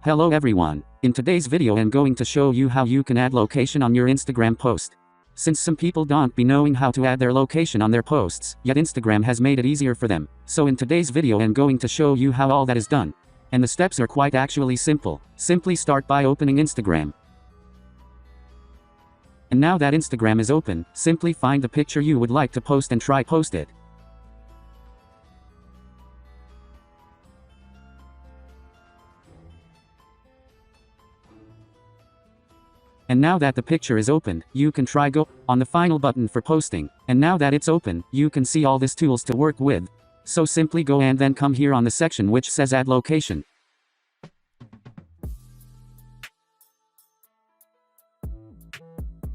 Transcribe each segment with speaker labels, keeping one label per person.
Speaker 1: Hello everyone, in today's video I'm going to show you how you can add location on your Instagram post. Since some people don't be knowing how to add their location on their posts, yet Instagram has made it easier for them. So in today's video I'm going to show you how all that is done. And the steps are quite actually simple. Simply start by opening Instagram. And now that Instagram is open, simply find the picture you would like to post and try post it. And now that the picture is opened, you can try go on the final button for posting. And now that it's open, you can see all these tools to work with. So simply go and then come here on the section which says add location.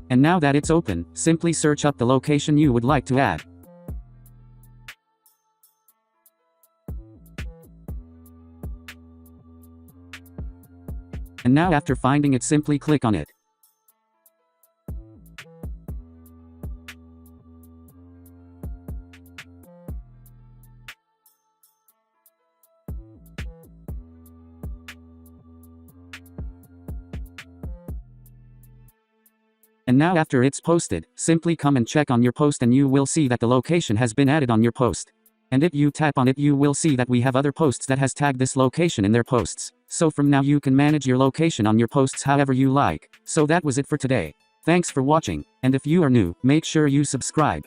Speaker 1: And now that it's open, simply search up the location you would like to add. And now after finding it, simply click on it. And now after it's posted, simply come and check on your post and you will see that the location has been added on your post. And if you tap on it, you will see that we have other posts that has tagged this location in their posts. So from now you can manage your location on your posts however you like. So that was it for today. Thanks for watching, and if you are new, make sure you subscribe.